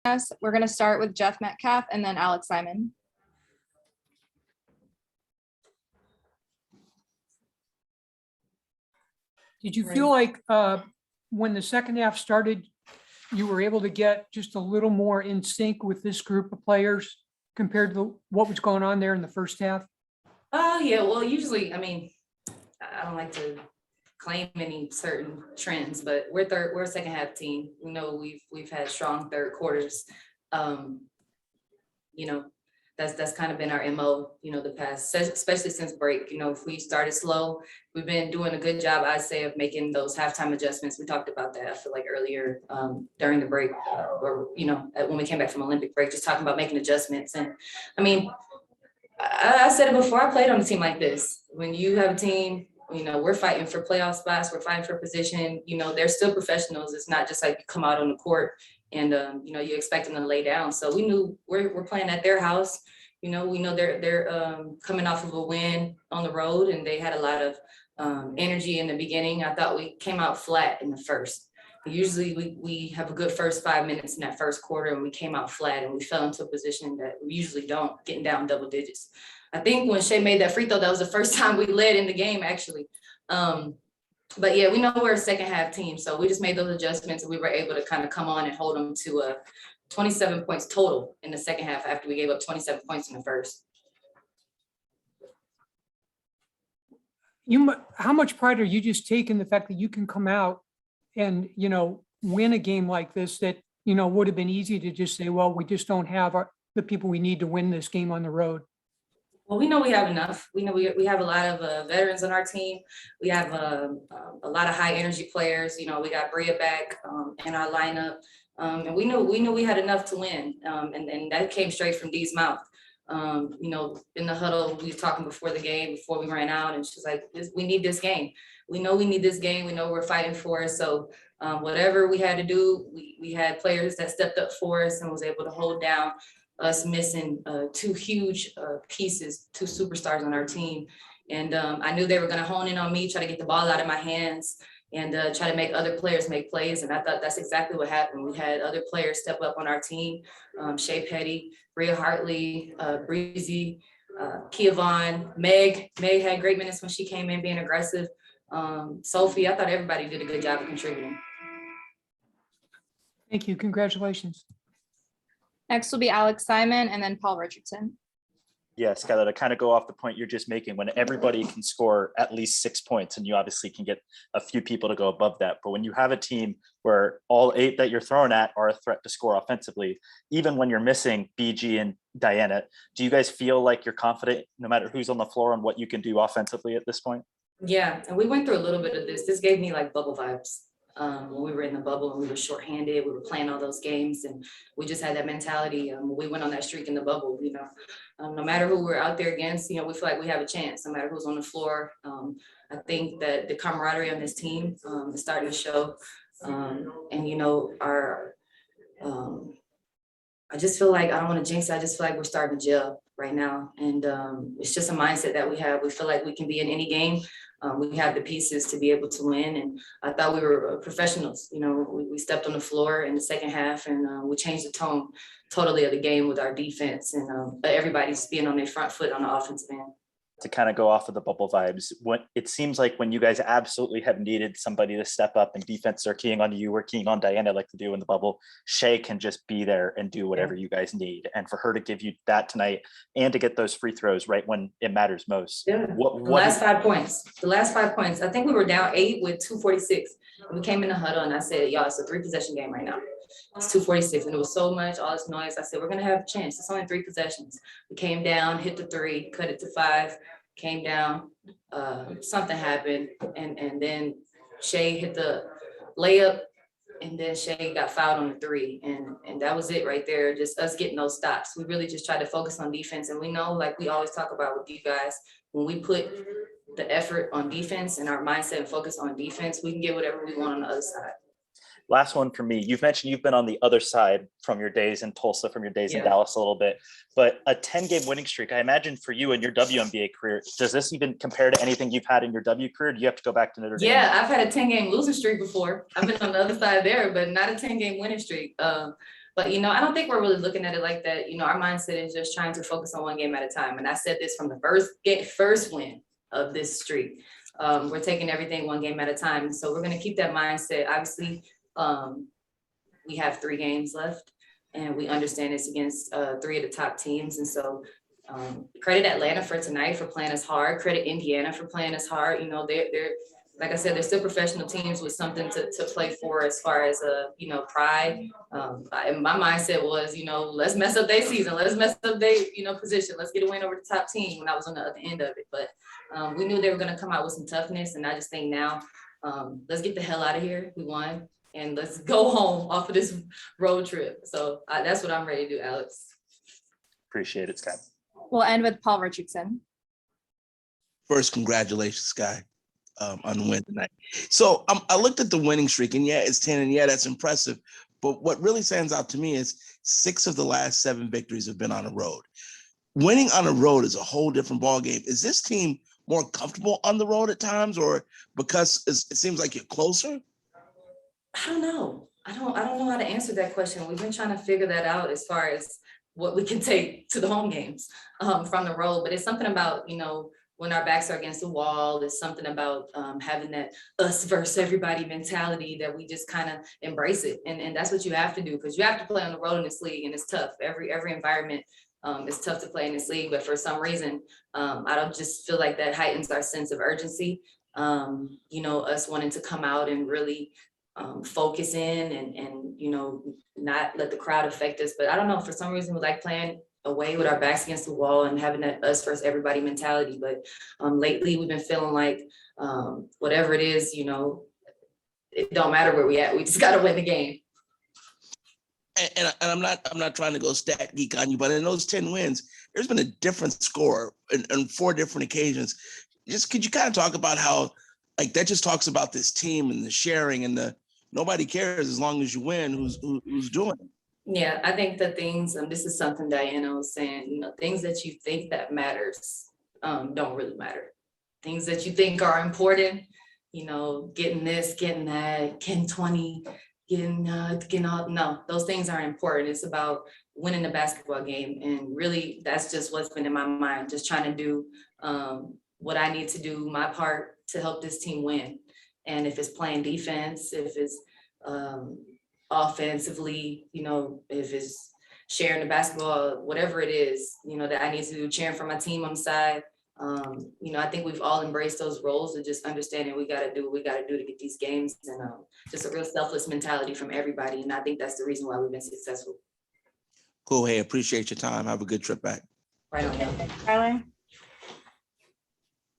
us. We're going to start with Jeff Metcalf and then Alex Simon. Did you feel like when the second half started, you were able to get just a little more in sync with this group of players compared to what was going on there in the first half? Yeah, well, usually, I mean, I don't like to claim any certain trends, but we're a second half team. We know we've had strong third quarters. You know, that's kind of been our MO, you know, the past, especially since break. You know, if we started slow, we've been doing a good job, I'd say, of making those halftime adjustments. We talked about that, I feel like, earlier during the break, or, you know, when we came back from Olympic break, just talking about making adjustments. And I mean, I said it before, I played on a team like this. When you have a team, you know, we're fighting for playoff spots, we're fighting for position, you know, they're still professionals. It's not just like you come out on the court and, you know, you expect them to lay down. So we knew we're playing at their house. You know, we know they're coming off of a win on the road, and they had a lot of energy in the beginning. I thought we came out flat in the first. Usually we have a good first 5 minutes in that first quarter, and we came out flat and we fell into a position that we usually don't, getting down double digits. I think when Shea made that free throw, that was the first time we led in the game, actually. But yeah, we know we're a second half team, so we just made those adjustments and we were able to kind of come on and hold them to 27 points total in the second half after we gave up 27 points in the first. How much pride are you just taking the fact that you can come out and, you know, win a game like this that, you know, would have been easy to just say, well, we just don't have the people we need to win this game on the road? Well, we know we have enough. We know we have a lot of veterans on our team. We have a lot of high energy players. You know, we got Bria back in our lineup. And we knew we had enough to win. And that came straight from Dee's mouth. You know, in the huddle, we were talking before the game, before we ran out, and she's like, we need this game. We know we need this game. We know we're fighting for it. So whatever we had to do, we had players that stepped up for us and was able to hold down us missing two huge pieces, two superstars on our team. And I knew they were gonna hone in on me, try to get the ball out of my hands and try to make other players make plays. And I thought that's exactly what happened. We had other players step up on our team, Shea Petty, Bria Hartley, Breezy, Kia Vaughn, Meg had great minutes when she came in being aggressive. Sophie, I thought everybody did a good job of contributing. Thank you, congratulations. Next will be Alex Simon and then Paul Richardson. Yeah, Skylar, to kind of go off the point you're just making, when everybody can score at least 6 points, and you obviously can get a few people to go above that, but when you have a team where all 8 that you're throwing at are a threat to score offensively, even when you're missing BG and Diana, do you guys feel like you're confident no matter who's on the floor on what you can do offensively at this point? Yeah, and we went through a little bit of this. This gave me like bubble vibes. When we were in the bubble and we were shorthanded, we were playing all those games, and we just had that mentality. We went on that streak in the bubble, you know, no matter who we're out there against, you know, we feel like we have a chance, no matter who's on the floor. I think that the camaraderie on this team is starting to show. And, you know, I just feel like, I don't want to jinx it, I just feel like we're starting to gel right now. And it's just a mindset that we have. We feel like we can be in any game. We have the pieces to be able to win. And I thought we were professionals. You know, we stepped on the floor in the second half, and we changed the tone totally of the game with our defense, and everybody's being on their front foot on the offensive end. To kind of go off of the bubble vibes, what it seems like when you guys absolutely have needed somebody to step up and defense are keying on you, we're keying on Diana like to do in the bubble, Shea can just be there and do whatever you guys need. And for her to give you that tonight and to get those free throws right when it matters most. Yeah. The last 5 points, I think we were down 8 with 2:46. We came in the huddle and I said, y'all, it's a 3-possession game right now. It's 2:46, and it was so much, all this noise. I said, we're gonna have a chance. It's only 3 possessions. We came down, hit the 3, cut it to 5, came down, something happened, and then Shea hit the layup, and then Shea got fouled on the 3, and that was it right there, just us getting those stops. We really just tried to focus on defense, and we know, like we always talk about with you guys, when we put the effort on defense and our mindset and focus on defense, we can get whatever we want on the other side. Last one for me. You've mentioned you've been on the other side from your days in Tulsa, from your days in Dallas a little bit, but a 10-game winning streak, I imagine for you in your WNBA career, does this even compare to anything you've had in your W career? Do you have to go back to Notre Dame? Yeah, I've had a 10-game losing streak before. I've been on the other side there, but not a 10-game winning streak. But But, you know, I don't think we're really looking at it like that. You know, our mindset is just trying to focus on one game at a time. And I said this from the first win of this streak. We're taking everything one game at a time. So we're going to keep that mindset. Obviously, we have 3 games left, and we understand it's against 3 of the top teams. And so credit Atlanta for tonight for playing us hard. Credit Indiana for playing us hard. You know, they're like I said, they're still professional teams with something to play for as far as you know, pride. And my mindset was, you know, let's mess up their season, let's mess up their, you know, position, let's get a win over the top team when I was on the other end of it. But we knew they were going to come out with some toughness, and I just think now, let's get the hell out of here. We won, and let's go home off of this road trip. So that's what I'm ready to do, Alex. Appreciate it, Scott. We'll end with Paul Richardson. First, congratulations, Sky, on the win tonight. So I looked at the winning streak, and yeah, it's 10, and yeah, that's impressive. But what really stands out to me is 6 of the last 7 victories have been on the road. Winning on the road is a whole different ballgame. Is this team more comfortable on the road at times, or because it seems like you're closer? I don't know. I don't know how to answer that question. We've been trying to figure that out as far as what we can take to the home games from the road. But it's something about, you know, when our backs are against the wall, it's something about having that us versus everybody mentality that we just kind of embrace it. And that's what you have to do, because you have to play on the road in this league, and it's tough. Every environment is tough to play in this league, but for some reason, I don't just feel like that heightens our sense of urgency. You know, us wanting to come out and really focus in and, you know, not let the crowd affect us. But I don't know, for some reason we like playing away with our backs against the wall and having that us versus everybody mentality. But lately we've been feeling like whatever it is, you know, it don't matter where we at. We just got to win the game. And I'm not trying to go stat geek on you, but in those 10 wins, there's been a different score on 4 different occasions. Just could you kind of talk about how, like, that just talks about this team and the sharing and the nobody cares as long as you win who's doing it. Yeah, I think the things, this is something Diana was saying, you know, things that you think that matters don't really matter. Things that you think are important, you know, getting this, getting that, getting 20, getting all, no, those things aren't important. It's about winning the basketball game. And really, that's just what's been in my mind, just trying to do what I need to do, my part to help this team win. And if it's playing defense, if it's offensively, you know, if it's sharing the basketball, whatever it is, you know, that I need to do, cheering for my team on the side. You know, I think we've all embraced those roles and just understanding we got to do what we got to do to get these games, and just a real selfless mentality from everybody. And I think that's the reason why we've been successful. Cool. Hey, appreciate your time. Have a good trip back. Right on. Tyler?